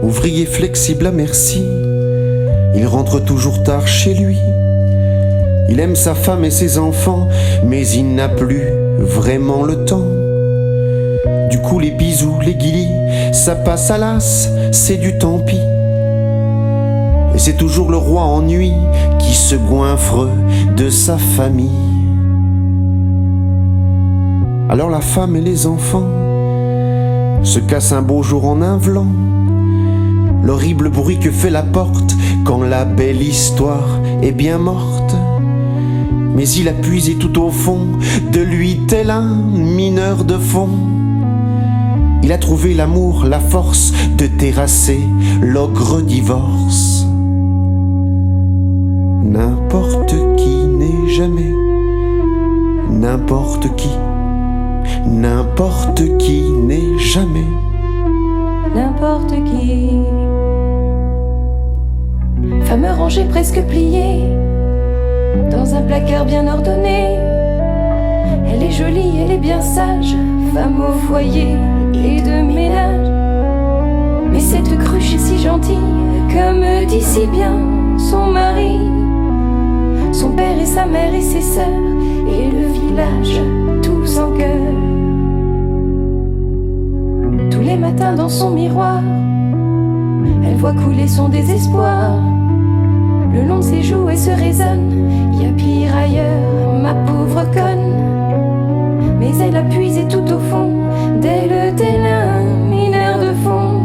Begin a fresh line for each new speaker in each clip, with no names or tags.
Ouvrier flexible à merci, il rentre toujours tard chez lui. Il aime sa femme et ses enfants, mais il n'a plus vraiment le temps. Du coup les bisous, les guilis, ça passe à l'as, c'est du tant pis. Et c'est toujours le roi ennui qui se goinfre de sa famille. Alors la femme et les enfants se cassent un beau jour en un vlan. L'horrible bruit que fait la porte quand la belle histoire est bien morte. Mais il a puisé tout au fond de lui tel un mineur de fond. Il a trouvé l'amour, la force de terrasser l'ogre divorce. N'importe qui n'est jamais n'importe qui. N'importe qui n'est jamais
n'importe qui. Femme rangée presque pliée dans un placard bien ordonné. Elle est jolie, elle est bien sage, femme au foyer et de ménage. Mais cette cruche est si gentille, comme dit si bien son mari. Son père et sa mère et ses sœurs et le village tous en cœur. Tous les matins dans son miroir, elle voit couler son désespoir. Le long de ses joues et se résonne, y a pire ailleurs, ma pauvre conne. Mais elle a puisé tout au fond, dès le tel un mineur de fond.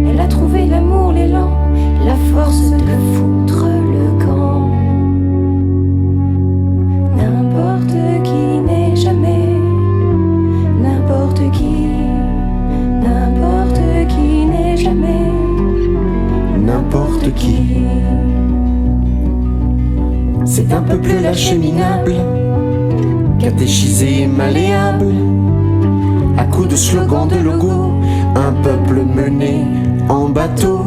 Elle a trouvé l'amour, l'élan, la force de foutre le camp. N'importe qui n'est jamais n'importe qui. N'importe qui n'est jamais
n'importe qui. C'est un peuple lâché minable, catéchisé et malléable. À coups de slogans, de logos, un peuple mené en bateau.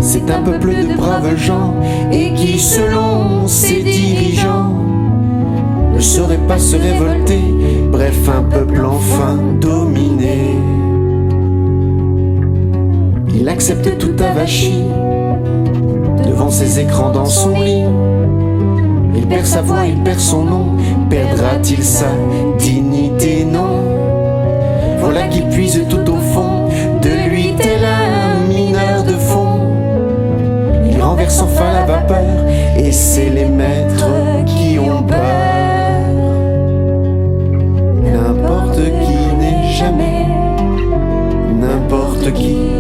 C'est un peuple de braves gens et qui, selon ses dirigeants, ne saurait pas se révolter. Bref, un peuple enfin dominé. Il accepte tout avachi devant ses écrans dans son lit. Il perd sa voix, il perd son nom. Perdra-t-il sa dignité? Non. Voilà qu'il puise tout au fond de lui tel un mineur de fond. Il renverse enfin la vapeur et c'est les maîtres qui ont peur. N'importe qui n'est jamais n'importe qui.